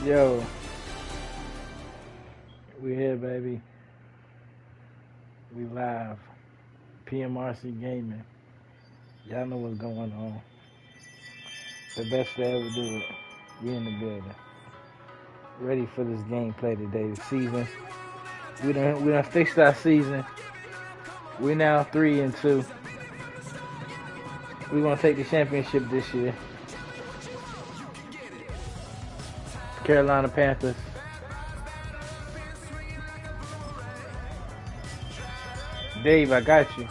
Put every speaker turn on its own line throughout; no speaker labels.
Yo, we here, baby. We live. PmRC Gaming. Y'all know what's going on. The best to ever do it. We in the building. Ready for this gameplay today. The season. We done fixed our season. We now 3-2. We gonna take the championship this year. Carolina Panthers. Dave, I got you.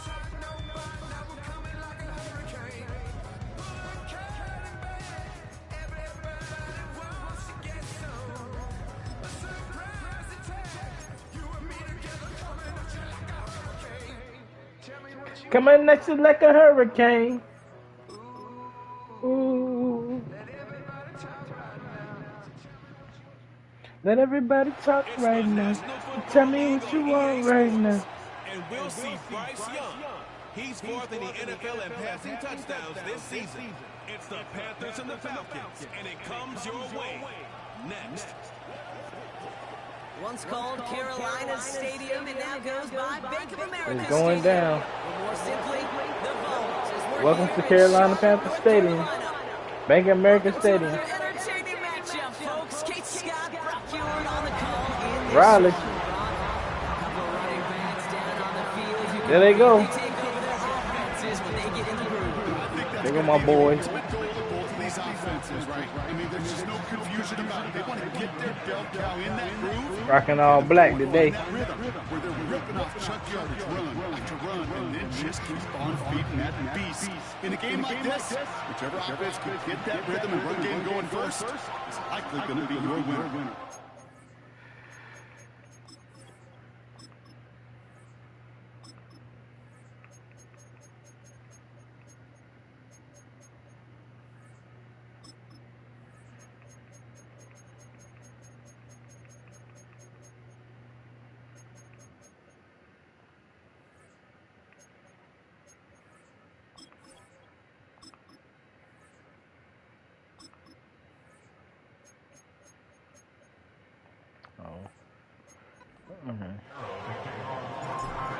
Coming next is like a hurricane. Ooh. Let everybody talk right now. Tell me what you want right now.
And we'll see Bryce Young. He's fourth in the NFL in passing touchdowns this season. It's the Panthers and the Falcons, and it comes your way next.
Once called Carolina Stadium, it now goes by Bank of America.
It's going down.
More simply, the Vols.
Welcome to Carolina Panthers Stadium. Bank of America Stadium.
Entertaining matchup, folks. Kate Scott, Brock Ewart on the call.
Riley. There they go. There go my boys. Rocking all black today.
In a game like this, whichever offense could get that rhythm and run game going first is likely going to be your winner.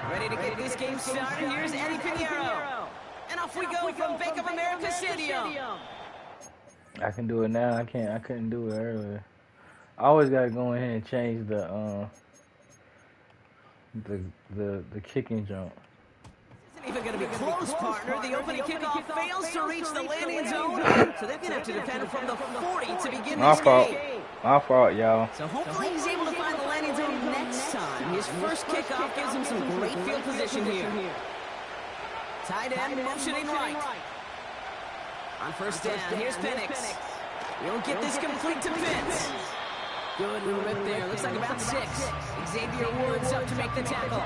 Ready to get this game started? Here's Eddie Pinheiro. And off we go from Bank of America Stadium.
I can do it now. I couldn't do it earlier. I always gotta go in here and change the kicking jump.
Isn't even going to be close, partner. The opening kickoff fails to reach the landing zone, so they're going to have to defend from the 40 to begin this game.
My fault, y'all.
So hopefully he's able to find the landing zone next time. His first kickoff gives him some great field position here. Tight end motioning right. On first down, here's Penix. He'll get this complete to Pitts. Good rip there. Looks like about 6. Xavier Woods up to make the tackle.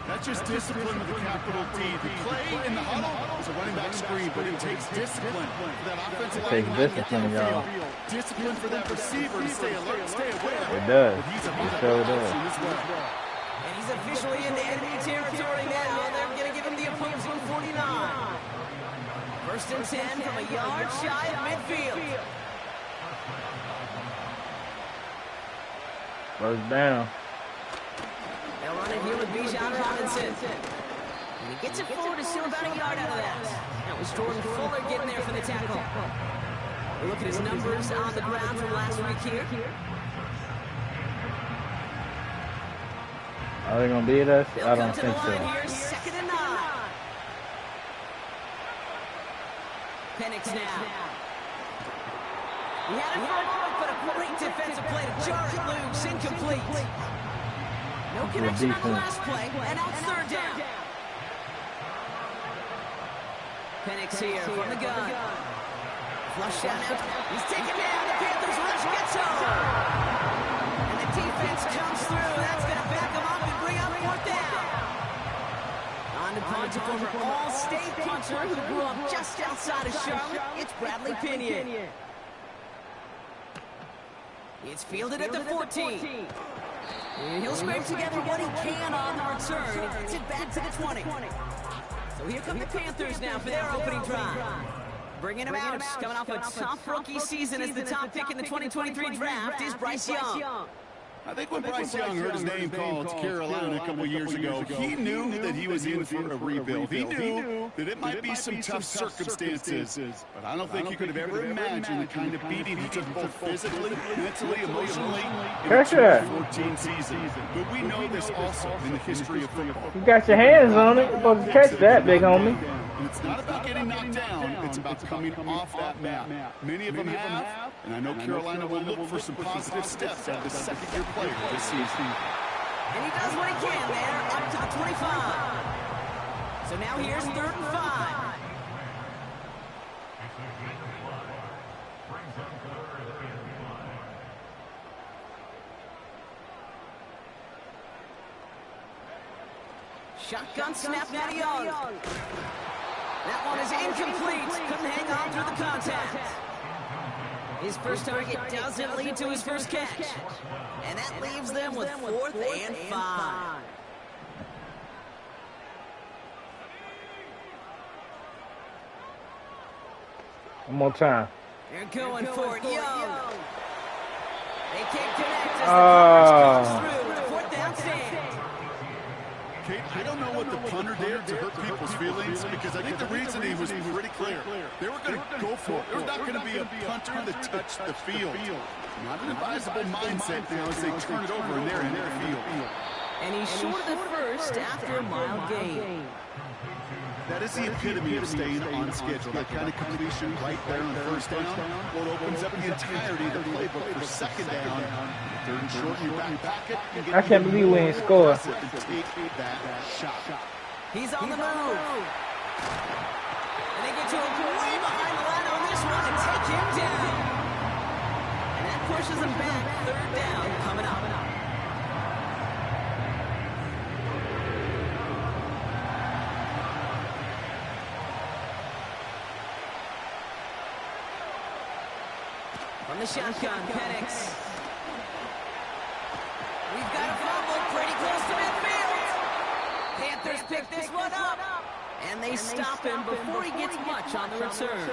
That's just discipline with a capital D. The play in the huddle is a running back screen, but it takes discipline for that offensive line.
It takes discipline, y'all.
Discipline for that receiver to stay alert, stay aware.
It does.
It
sure does.
And he's officially into enemy territory now. They're going to give him the opposing 49. First and 10 from a yard shy of midfield.
First down.
They'll run it here with Bijan Robinson. And he gets it forward to still about a yard out of that. That was Jordan Fuller getting there for the tackle. We look at his numbers on the ground from last week here.
Are they going to beat us? I don't think so.
Here's 2nd and 9. Penix now. He had it for a moment, but a great defensive play to jar it loose, incomplete. No connection on the last play, and now it's 3rd down. Penix here from the gun. Flush out. He's taken down. The Panthers rush gets home. And the defense comes through. That's going to back him up and bring up 4th down. On to punch, a former All-State puncher who grew up just outside of Charlotte. It's Bradley Pinion. It's fielded at the 14. And he'll scrape together what he can on the return. He gets it back to the 20. So here come the Panthers now for their opening drive. Bringing him out, coming off a tough rookie season as the top pick in the 2023 draft is Bryce Young.
I think when Bryce Young heard his name called to Carolina a couple years ago, he knew that he was in for a rebuild. He knew that it might be some tough circumstances, but I don't think he could have ever imagined the kind of beating he took both physically, mentally, emotionally in the 2014 season. But we know this also in the history of football.
You got your hands on it. You're supposed to catch that, big homie.
And it's not about getting knocked down, it's about coming off that mat. Many of them have, and I know Carolina will look for some positive steps out of the second-year player this season.
And he does what he can there, up to the 25. So now here's 3rd and 5. Shotgun snap now to Young. That one is incomplete. Couldn't hang on through the contact. His first target doesn't lead to his first catch. And that leaves them with 4th and 5.
One more time.
They're going for it, Young. They can't connect as the comes through with a 4th down stand.
Kate, I don't know what the punter did to hurt people's feelings, because I think the reasoning was pretty clear. They were going to go for it. There's not going to be a punter that touched the field. Not an advisable mindset now as they turn it over in their end of the field.
And he's short of the first after a mile gain.
That is the epitome of staying on schedule. That kind of completion right there on 1st down, well, it opens up the entirety of the playbook for 2nd down. 3rd and short in your back pocket.
I can't believe we ain't score.
Take that shot.
He's on the move. And they get to him way behind the line on this one and take him down. And that pushes him back. 3rd down coming up. From the shotgun, Penix. We've got a fumble pretty close to midfield. Panthers pick this one up. And they stop him before he gets much on the return.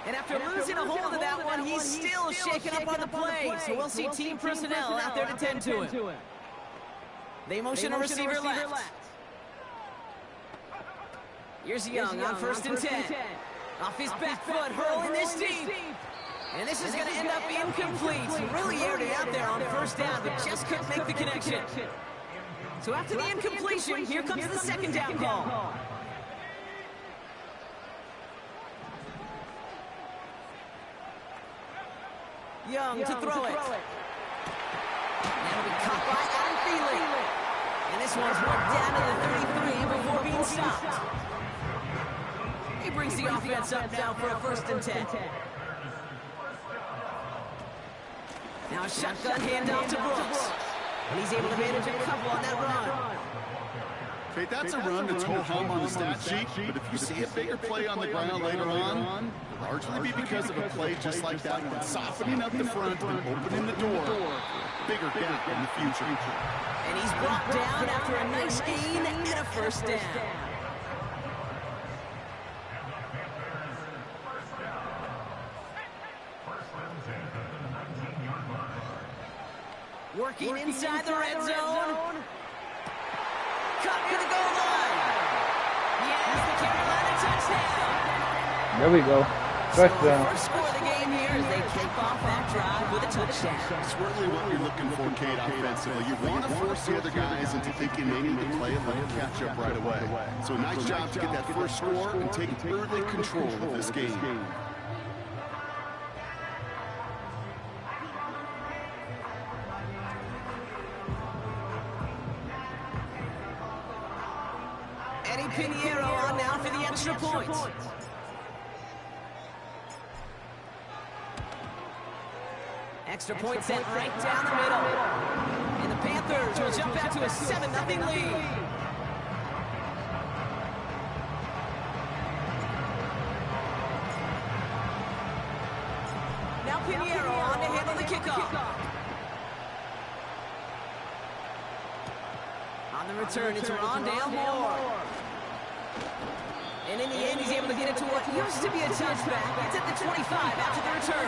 And after losing a hold of that one, he's still shaking up on the play. So we'll see team personnel out there to tend to him. They motion a receiver left. Here's Young on 1st and 10. Off his back foot, hurling this deep. And this is going to end up incomplete. He really aired it out there on 1st down, but just couldn't make the connection. So after the incompletion, here comes the 2nd down call. Young to throw it. That'll be caught by Adam Thielen. And this one's brought down to the 33 before being stopped. He brings the offense up now for a 1st and 10. Now a shotgun handoff to Brooks. And he's able to manage a couple on that run.
Okay, that's a run that's ho-hum on the stat sheet, but if you see a bigger play on the ground later on, it'll largely be because of a play just like that one, softening up the front and opening the door. Bigger gap in the future.
And he's brought down after a nice gain and a 1st down. Working inside the red zone. Cut to the goal line. Yes, the Carolina touchdown.
There we go. Touchdown.
First score of the game here as they kick off that drive with a touchdown.
Certainly what you're looking for, Kate, offensively. You want to force the other guys into thinking they need to play and let them catch up right away. So nice job to get that first score and take early control of this game.
Pinheiro on now for the extra point. Extra point sent right down the middle. And the Panthers will jump out to a 7-0 lead. Now Pinheiro on to handle the kickoff. On the return, it's Rondale Moore. And in the end, he's able to get it to what used to be a touchback. It's at the 25 after the return.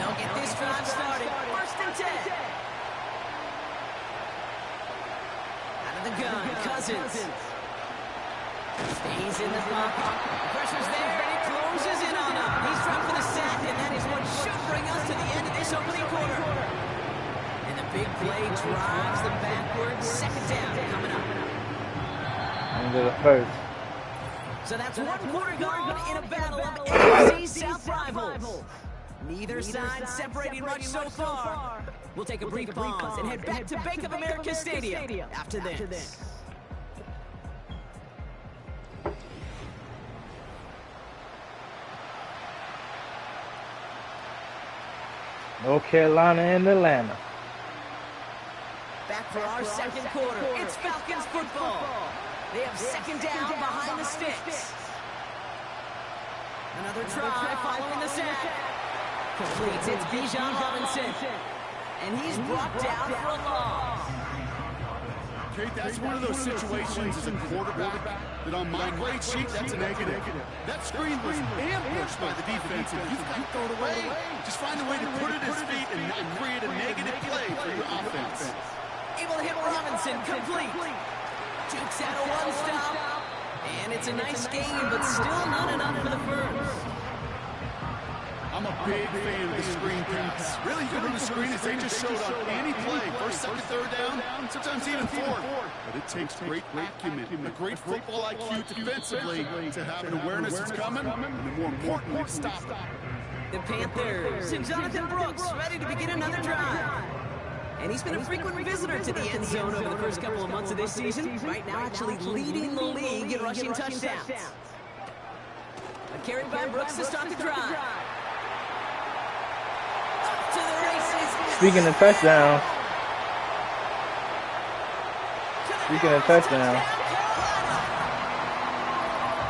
They'll get this drive started. 1st and 10. Out of the gun, Cousins. Stays in the pocket. The pressure's there, and it closes in on him. He's dropped for the sack, and that is what should bring us to the end of this opening quarter. And the big play drives them backwards. 2nd down coming up.
Into the first.
So that's 1 quarter gone in a battle of NFC South rivals. Neither side separating much so far. We'll take a brief pause and head back to Bank of America Stadium after this.
North Carolina and Atlanta.
Back for our 2nd quarter. It's Falcons football. They have 2nd down behind the sticks. Another try following the sack. Completes. It's Bijan Robinson. And he's brought down for a loss.
Okay, that's one of those situations as a quarterback that on my grade sheet, that's a negative. That screen was ambushed by the defense, and you can't throw it away. Just find a way to put it at his feet and not create a negative play for your offense.
Able to hit Robinson, complete. Jukes out a 1-stop. And it's a nice game, but still not enough for the first.
I'm a big fan of the screen pass. Really good on the screen as they just showed on any play. 1st, 2nd, 3rd down, sometimes even 4th. But it takes great acumen, a great football IQ defensively to have an awareness it's coming, and more importantly, to stop it.
The Panthers and Jonathan Brooks ready to begin another drive. And he's been a frequent visitor to the end zone over the first couple of months of this season. Right now, actually leading the league in rushing touchdowns. A carry by Brooks to start the drive. To the races.
Speaking of touchdowns.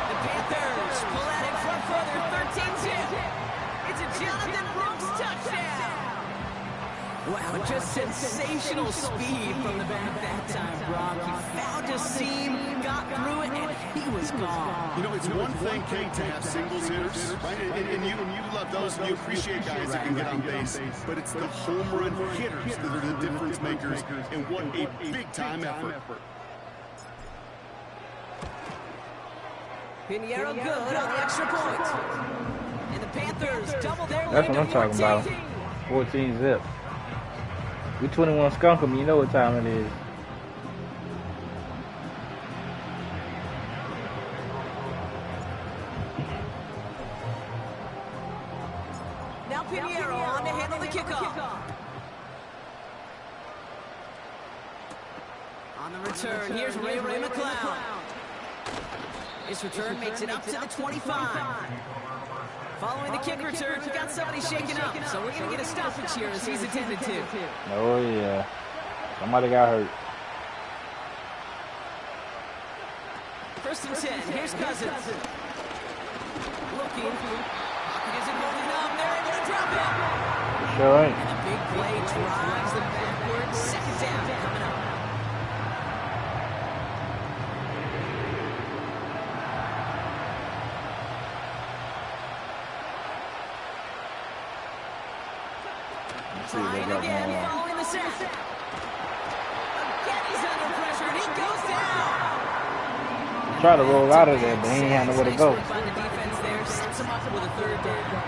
The Panthers pull out in front further, 13-2. It's a Jonathan Brooks touchdown. Wow, just sensational speed from the back that time, Brock. He found a seam, got through it, and he was gone.
You know, it's one thing, Kate, to have singles hitters, right? And you love those, and you appreciate guys that can get on base. But it's the home run hitters that are the difference makers, and what a big-time effort.
Pinheiro good on the extra point. And the Panthers double their lead.
That's what I'm talking about. 14 zip. We 21 skunk 'em, you know what time it is.
Now Pinheiro on to handle the kickoff. On the return, here's Ray McCloud. His return makes it up to the 25. Following the kick return, we got somebody shaken up, so we're going to get a stoppage here as he's attended to.
Oh, yeah. Somebody got hurt.
1st and 10. Here's Cousins. Looking. Pocket isn't holding up. They're able to drop it.
Sure ain't.
And the big play drives them backwards. 2nd down coming up. Trying again, following the sack. Again, he's under pressure, and he goes down.
He tried to roll out of there, but he ain't had nowhere to go.
By the defense there, sets him up with a 3rd down.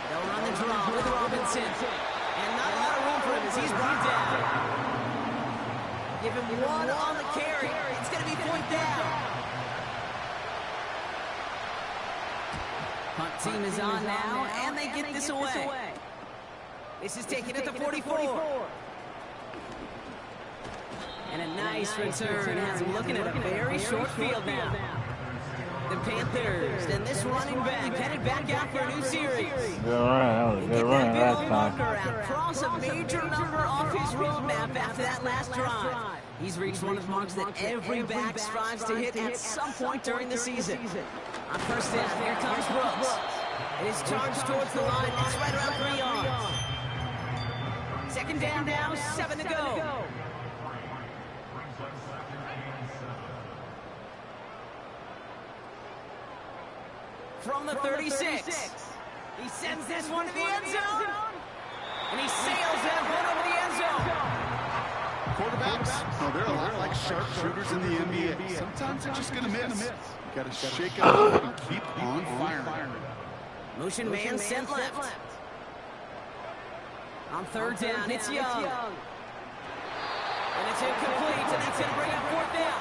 They'll run the draw with Robinson. And not a lot of room for him as he's brought down. Give him 1 on the carry. It's going to be 4th down. Punt team is on now, and they get this away. This is taken at the 44. And a nice return has him looking at a very short field now. The Panthers and this running back headed back out for a new series.
Good run. That was a good run last time.
Cross a major number off his roadmap after that last drive. He's reached one of the marks that every back strives to hit at some point during the season. On 1st down, here comes Brooks. It is charged towards the line. It's right around 3 yards. Second down now, 7 to go. From the 36. He sends this one to the end zone. And he sails that one over the end zone.
Quarterbacks, well, they're a lot like sharpshooters in the NBA. Sometimes they're just going to miss. You got to shake it up and keep on firing.
Motion man sent left. On third down, it's Young. And it's incomplete, and that's going to bring up fourth down.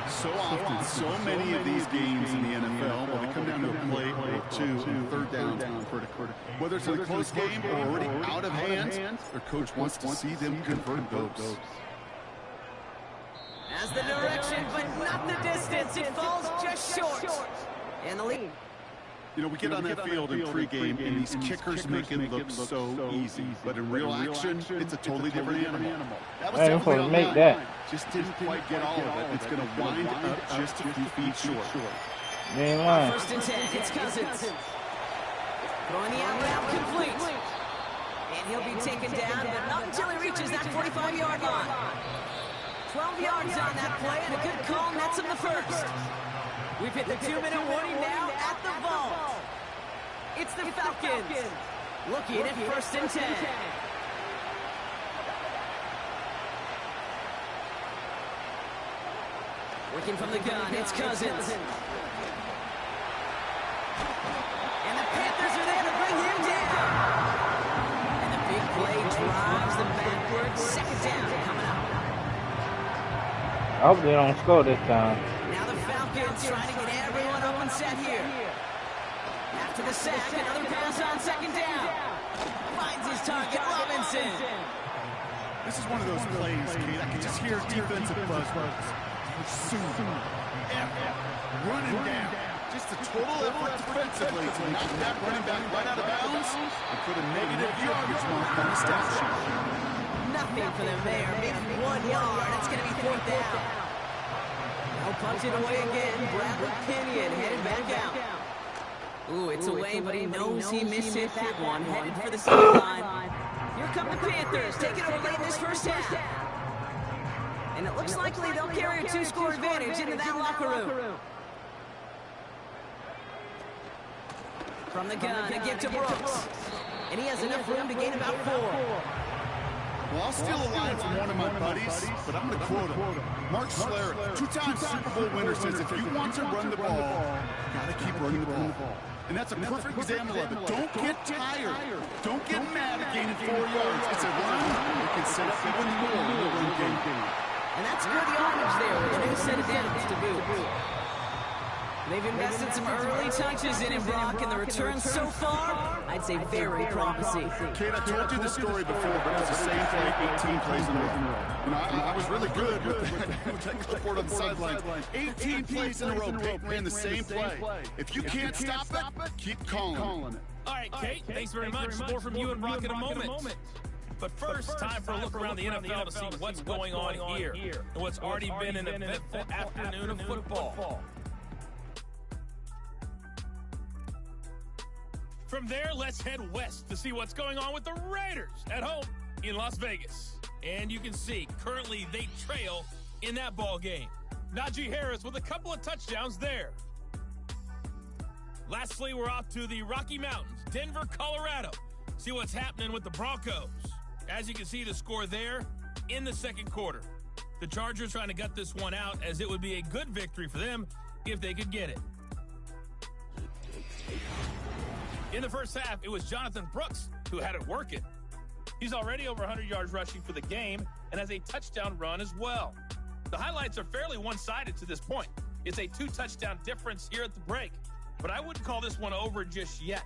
So often, so many of these games in the NFL, well, they come down to a play or two and third down. Whether it's a close game or already out of hand, their coach wants to see them convert those.
As the direction, but not the distance. It falls just short. And the lead.
You know, we get on that field in pregame, and these kickers make it look so easy. But in real action, it's a totally different animal. That was definitely on
make that.
Just didn't quite get all of it. It's going to wind up just a few feet short.
You ain't lying.
First and 10, it's Cousins. Throwing the out route complete. And he'll be taken down, but not until he reaches that 45-yard line. 12 yards on that play, and a good call nets him the first. We've hit the 2-minute warning now at the vault. It's the Falcons looking at first and 10. Working from the gun, it's Cousins. And the Panthers are there to bring him down. And the big play drives them backwards. Second down coming up.
I hope they don't score this time.
Now the Falcons trying to get everyone up and set here. After the sack, another pass on second down. Finds his target, Robinson.
This is one of those plays, Kate. I can just hear defensive buzzwords. Running down. Just a total effort defensively to knock that running back right out of bounds and put a negative yardage mark on the stat sheet.
Nothing for them there. Maybe 1 yard. It's going to be fourth down. They'll punch it away again. Bradley Pinion headed back out. Ooh, it's away, but he knows he missed that one. Headed for the sideline. Here come the Panthers. Take it over late in this first half. And it looks likely they'll carry a 2-score advantage into that locker room. From the gun, a give to Brooks. And he has enough room to gain about 4.
Well, I'll steal a line from one of my buddies, but I'm going to quote him. Mark Schlereth, 2-time Super Bowl winner, says if you want to run the ball, you got to keep running the ball. And that's a perfect example of it. Don't get tired. Don't get mad at gaining 4 yards. It's a run that can set up even more in the run game.
And that's good yardage there with a new set of downs to boot. They've invested some early touches in him, Brock, and the return so far, I'd say very promising.
Kate, I told you this story before, but it was the same play 18 plays in a row. You know, I was really good with that clipboard on the sideline. 18 plays in a row, Peyton ran the same play. If you can't stop it, keep calling it.
All right, Kate, thanks very much. More from you and Brock in a moment. But first, time for a look around the NFL to see what's going on here and what's already been an eventful afternoon of football. From there, let's head west to see what's going on with the Raiders at home in Las Vegas. And you can see, currently they trail in that ball game. Najee Harris with a couple of touchdowns there. Lastly, we're off to the Rocky Mountains, Denver, Colorado. See what's happening with the Broncos. As you can see, the score there in the second quarter. The Chargers trying to gut this one out, as it would be a good victory for them if they could get it. In the first half, it was Jonathan Brooks who had it working. He's already over 100 yards rushing for the game and has a touchdown run as well. The highlights are fairly one-sided to this point. It's a 2-touchdown difference here at the break, but I wouldn't call this one over just yet.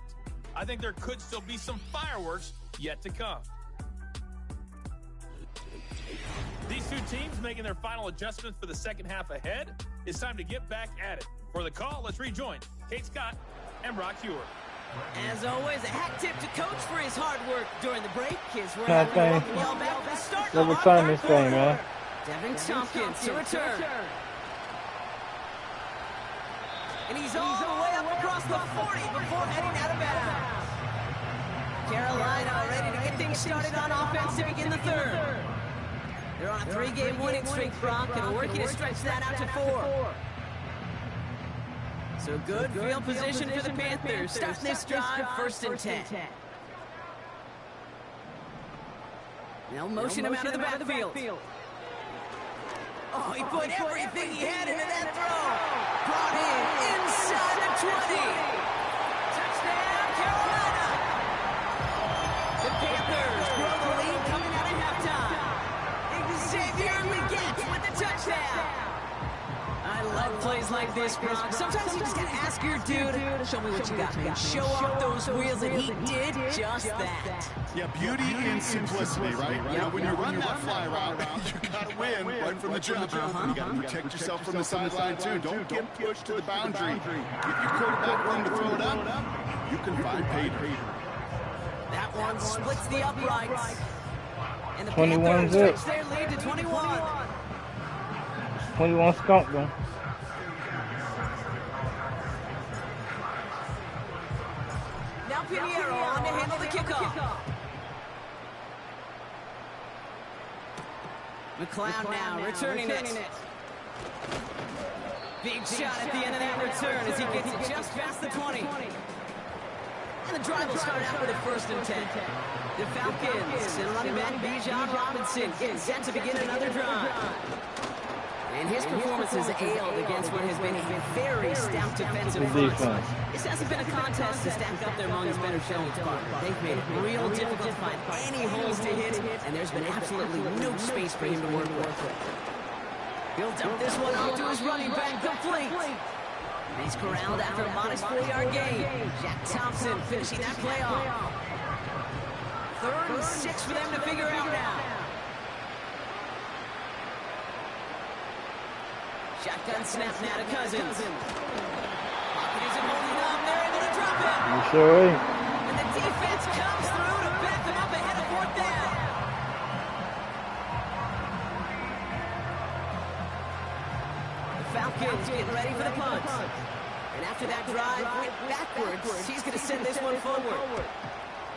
I think there could still be some fireworks yet to come. These two teams making their final adjustments for the second half ahead. It's time to get back at it. For the call, let's rejoin Kate Scott and Brock Hewer.
As always, a hat tip to Coach for his hard work during the break. We're having to yell back for the start.
Let's return this thing, man.
Devin Tompkins to return. And he's all the way up across the 40 before heading out of bounds. Carolina ready to get things started on offense to begin the third. They're on a 3-game winning streak, Brock, and are working to stretch that out to 4. So good field position for the Panthers. Starting this drive, 1st and 10. Now motion him out of the backfield. Oh, he put everything he had into that throw. Brought in inside the 20. Touchdown, Carolina. The Panthers grow the lead coming out of halftime. Xavier Legette with the touchdown. I love plays like this, Brock. Sometimes you just gotta ask your dude, show me what you got, man. Show off those wheels, and he did just that.
Yeah, beauty and simplicity, right? You know, when you run that fly route, you gotta win right from the jump. You gotta protect yourself from the sideline, too. Don't get pushed to the boundary. Give your quarterback room to throw it up. You can find payday.
That one splits the uprights. And the
21
Panthers stretch their lead to 21.
21 skunk them.
Now Pinheiro on to handle the kickoff. McLeod now returning it. Big shot at the end of that return as he gets it just past the 20. And the drive will start out with a 1st and 10. The Falcons and running back Bijan Robinson getting set to begin another drive. And his performance has ailed against what has been a very stout defensive front. This hasn't been a contest to stack up their amongst better showings, partner. They've made it real difficult to find any holes to hit, and there's been absolutely no space for him to work with. He'll dump this one off to his running back, complete. And he's corralled after a modest 4-yard gain. Jack Thompson finishing that play off. 3rd and 6 for them to figure out now. Shotgun snap now to Cousins. Pocket isn't holding up. They're able to drop it.
You sure?
And the defense comes through to back them up ahead of 4th down. The Falcons getting ready for the punt. And after that drive went backwards, he's going to send this one forward.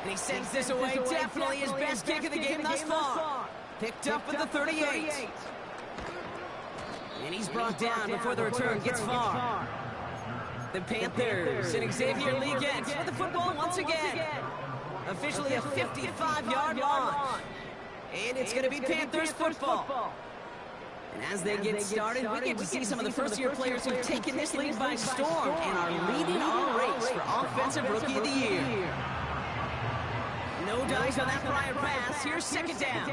And he sends this away. Definitely his best kick of the game thus far. Picked up at the 38. And he's brought down before the return gets far. The Panthers and Xavier Legette with the football once again. Officially a 55-yard launch. And it's going to be Panthers football. And as they get started, we get to see some of the first-year players who've taken this league by storm and are leading our race for Offensive Rookie of the Year. No dice on that prior pass. Here's 2nd down.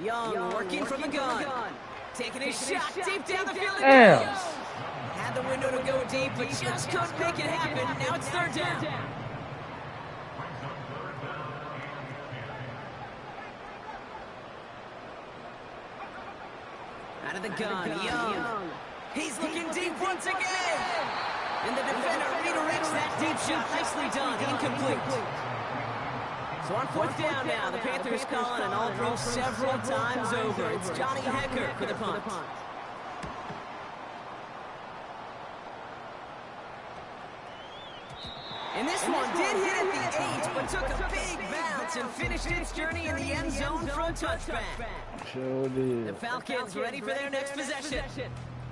Young working from the gun. Taking a shot deep down the field. Had the window to go deep, but just couldn't make it happen. Now it's 3rd down. Out of the gun, Young. He's looking deep once again. And the defender redirects that deep shot. Nicely done. Incomplete. So on 4th down now, the Panthers calling an all-pro several times over. It's Johnny Hecker for the punt. And this one did hit at the 8, but took a big bounce and finished its journey in the end zone for a touchback.
Sure did.
The Falcons ready for their next possession.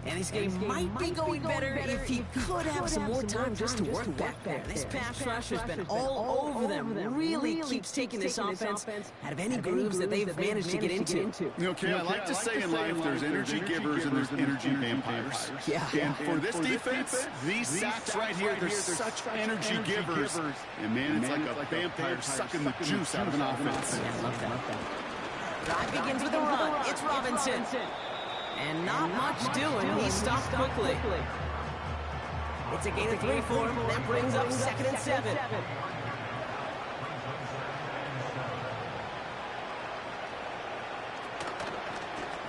And this game might be going better if he could have some more time just to work back there. This pass rush has been all over them. Really keeps taking this offense out of any grooves that they've managed to get into.
Okay, I like to say in life there's energy givers and there's energy vampires.
Yeah.
And for this defense, these sacks right here, they're such energy givers. And man, it's like a vampire sucking the juice out of an offense.
Yeah, love that. Drive begins with a run. It's Robinson. And not much doing. He stopped quickly. It's a gain of 3 for him. That brings up 2nd and 7.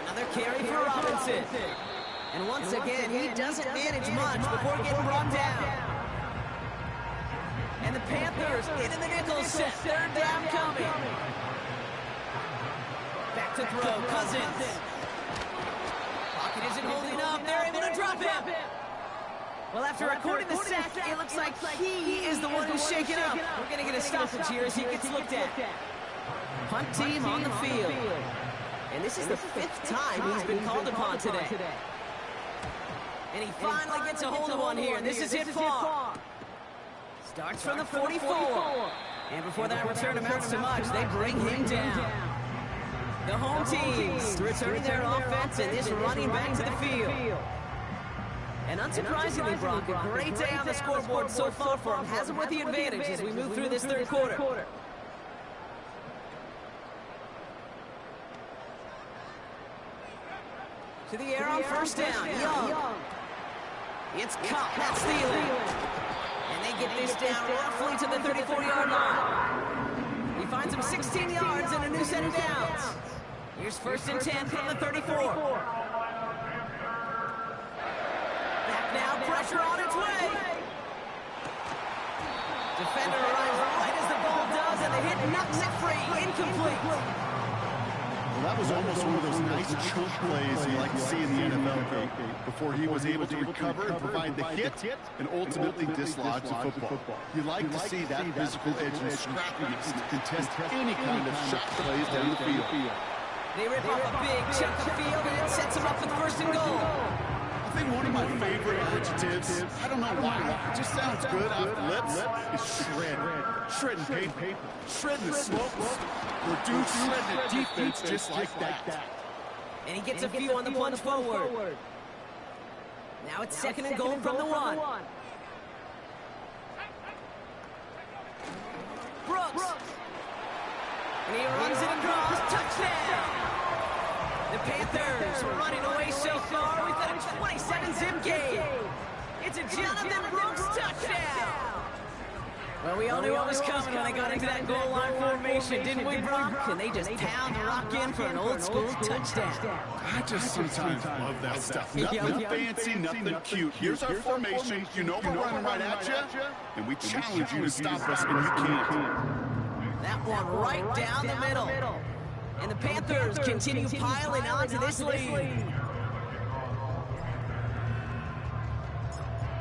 Another carry for Robinson. And once again, he doesn't manage much before getting brought down. And the Panthers into the nickel set. 3rd down coming. Back to throw. Cousins. isn't holding up. They're able to drop him. Well, after recording the sack, it looks like he is the one who's shaken up. We're going to get a stoppage here as he gets looked at. Punt team on the field. And this is the 5th time he's been called upon today. And he finally gets a hold of one here. This is hit far. Starts from the 44. And before that return amounts to much, they bring him down. The home teams returning their offense and this running back to the field. And unsurprisingly, Brock, a great day on the scoreboard so far for him. Has him with the advantage as we move through this third quarter. To the air on first down. Young. It's Cup. That's Thielen. And they get this down roughly to the 34-yard line. He finds him 16 yards and a new set of downs. Here's 1st and 10 from the 34. Back now, pressure on its way. Defender arrives right as the ball does, and the hit knocks it free. Incomplete.
Well, that was almost one of those nice chunk plays you like to see in the NFL, before he was able to recover and provide the hit and ultimately dislodge the football. You like to see that physical edge and scrappiness to contest any kind of shot plays down the field.
They rip off a big chunk of field, and it sets them up for 1st and goal.
I think one of my favorite adjectives, I don't know why, it just sounds good off the lips, is shred. Shredding paper. Shredding the slopes. We're doing shredding the defense just like that.
And he gets a few on the plunge forward. Now it's 2nd and goal from the 1. Brooks. And he runs it across. Touchdown. The Panthers were running away so far. We've got a 27-zip game. It's a Jonathan Brooks touchdown. Well, we all knew what was coming when they got into that goal line formation, didn't we, Brock? And they just pound the rock in for an old-school touchdown.
I just sometimes love that stuff. Nothing fancy, nothing cute. Here's our formation. You know we're running right at you, and we challenge you to stop us, and you can't.
That one right down the middle. And the Panthers continue piling on to this lead.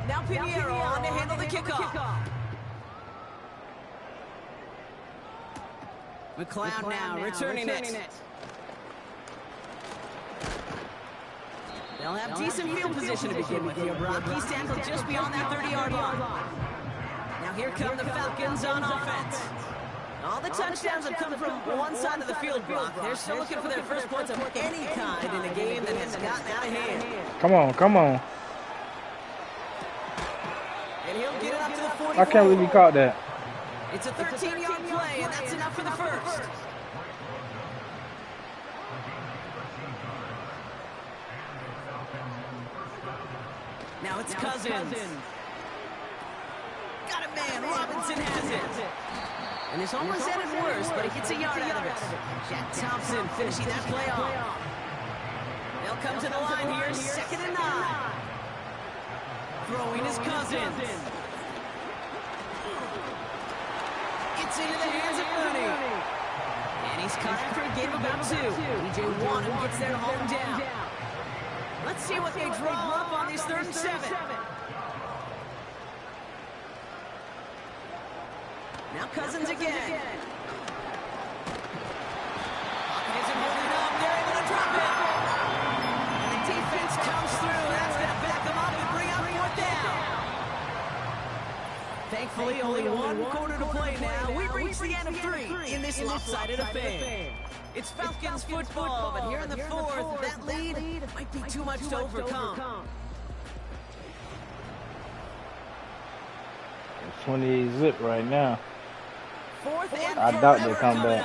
Now Pinheiro on to handle the kickoff. McLeod now returning it. They'll have decent field position to begin with here, Brock. He's tackled just beyond that 30-yard line. Now here come the Falcons on offense. All the touchdowns have come from one side of the field, Brock. They're still looking for their first points of any kind in a game that has gotten out of hand.
Come on, come on.
And he'll get it up to the 44.
I can't believe he caught that.
It's a 13-yard play, and that's enough for the first. Now it's Cousins. Got it, man. Robinson has it. And this almost ended worse, but he gets a yard out of it. Jack Thompson finishing that play off. They'll come to the line here, 2nd and 9. Throwing his Cousins. It's into the hands of Mooney. And he's caught after a game of about 2. E.J. Wanham gets there to hold him down. Let's see what they draw up on this 3rd and 7. Now Cousins again. Pocket isn't holding up. They're able to drop it. And the defense comes through. That's going to back them up and bring out 4th down. Thankfully, only one quarter to play now. We've reached the end of 3 in this lopsided affair. It's Falcons football, but here in the 4th, that lead might be too much to overcome.
It's 28 zip right now.
4th and
I doubt they come back.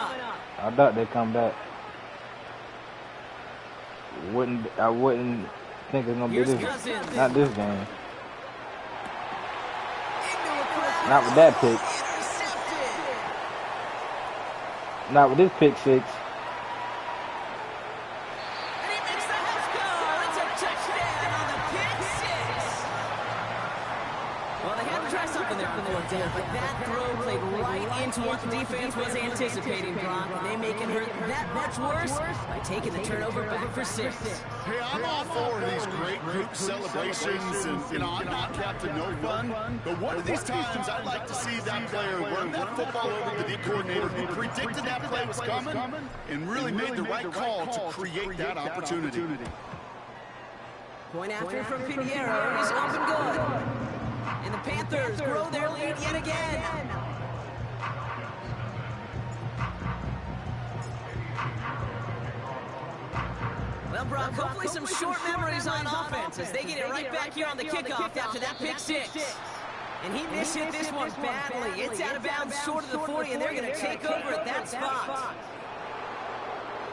I doubt they come back. I wouldn't think it's gonna be this. Not this game. Not with that pick. Not with this pick 6.
And he makes the house go. It's a touchdown on the pick 6. Well, they haven't tried try something there on fourth down, but that throw played right into what the defense was anticipating, Brock. And they make it hurt that much worse by taking the turnover back for 6.
Hey, I'm all for these great group celebrations, and, you know, I'm not Captain No Fun, but one of these times I'd like to see that player run that football over to the coordinator who predicted that play was coming and really made the right call to create that opportunity.
Point after from Pinheiro is up and good. And the Panthers grow their lead yet again. Well, Brock, hopefully some short memories on offense as they get it right back here on the kickoff after that pick 6. And he mishit this one badly. It's out of bounds short of the 40, and they're going to take over at that spot.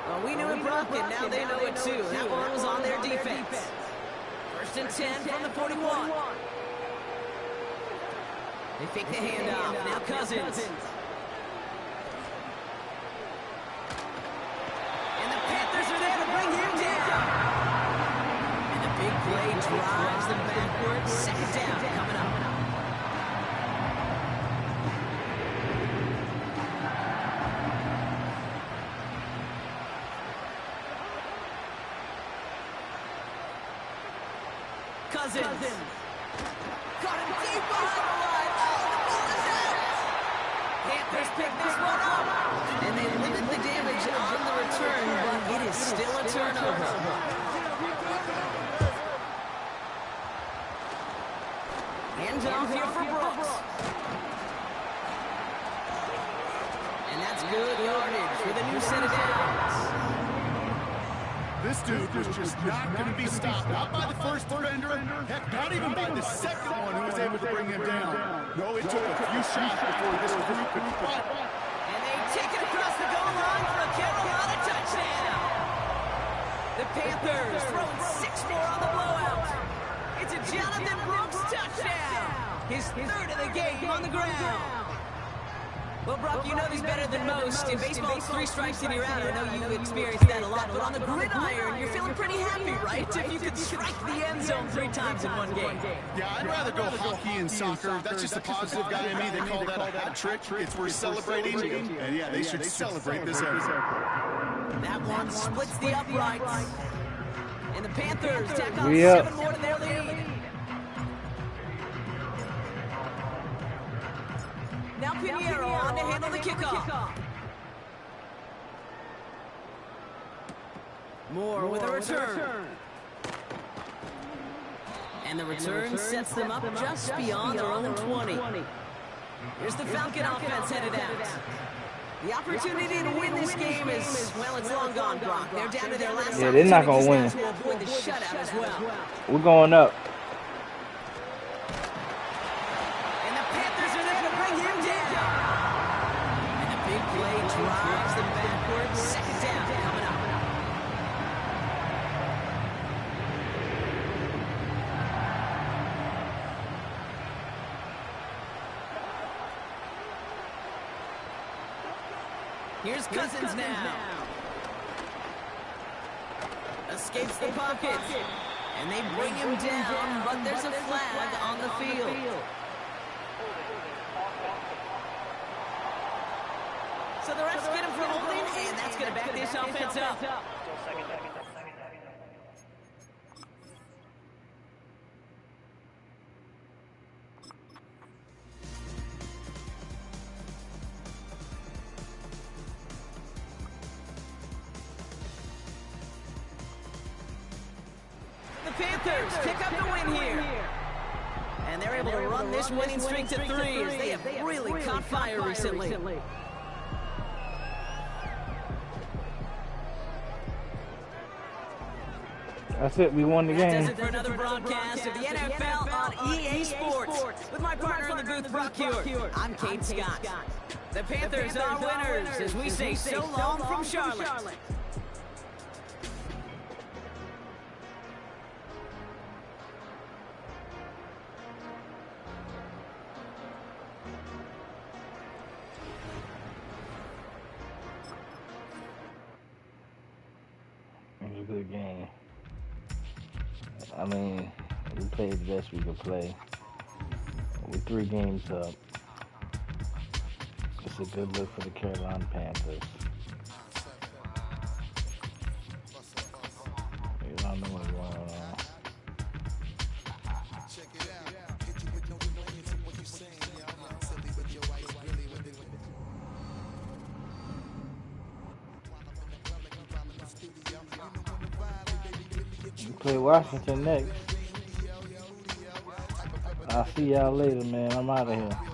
Well, we knew it, Brock, and now they know it too. That one was on their defense. 1st and 10 from the 41. They fake the handoff. Now Cousins. And the Panthers are there to bring him down. And the big play drives them backwards. 2nd down coming up. Cousins. Got him deep behind the line. Oh, the ball is out. Panthers pick this one up. And they limit the damage on the return, but it is still a turnover. Hands off here for Brooks. And that's good yardage for the new set of downs.
This dude was just not going to be stopped, not by the first defender, heck, not even by the second one who was able to bring him down. No, it took a few shots before this group could fight.
And they take it across the goal line for a Carolina touchdown. The Panthers throwing 6 more on the blowout. It's a Jonathan Brooks touchdown. His 3rd of the game on the ground. Well, Brock, you know these better than most. In baseball, it's 3 strikes and you're out. I know you experienced that a lot. But on the gridiron, you're feeling pretty happy, right? If you could strike the end zone 3 times in one game.
Yeah, I'd rather go hockey and soccer. That's just the positive guy in me. They call that a hat trick. It's worth celebrating. And, yeah, they should celebrate this episode.
That one splits the uprights. And the Panthers tack on 7 more to their lead. Now Pinheiro on to handle the kickoff. Moore with a return. And the return sets them up just beyond their own 20. Here's the Falcon offense headed out. The opportunity to win this game is, well, it's long gone, Brock. They're down to their last
they're not going to win.
To avoid the shutout as well.
We're going up.
And the Panthers are there to bring him down. And the big play drives them backwards. 2nd down coming up. Here's Cousins now. Escapes the pocket. And they bring him down, but there's a flag on the field. So the refs get him for holding, and that's going to back this offense up. The Panthers pick up the win here. And they're able to run this winning streak to 3 as they have really caught fire recently.
That's it. We won the game.
That does it for another broadcast of the NFL on EA Sports. With my partner in the booth, Brock Hewitt. I'm Kate Scott. The Panthers are winners as we say so long from Charlotte.
It was a good game. I mean, we played the best we could play. We're 3 games up. It's a good look for the Carolina Panthers. You don't know what's going on. We play Washington next. I'll see y'all later, man. I'm out of here.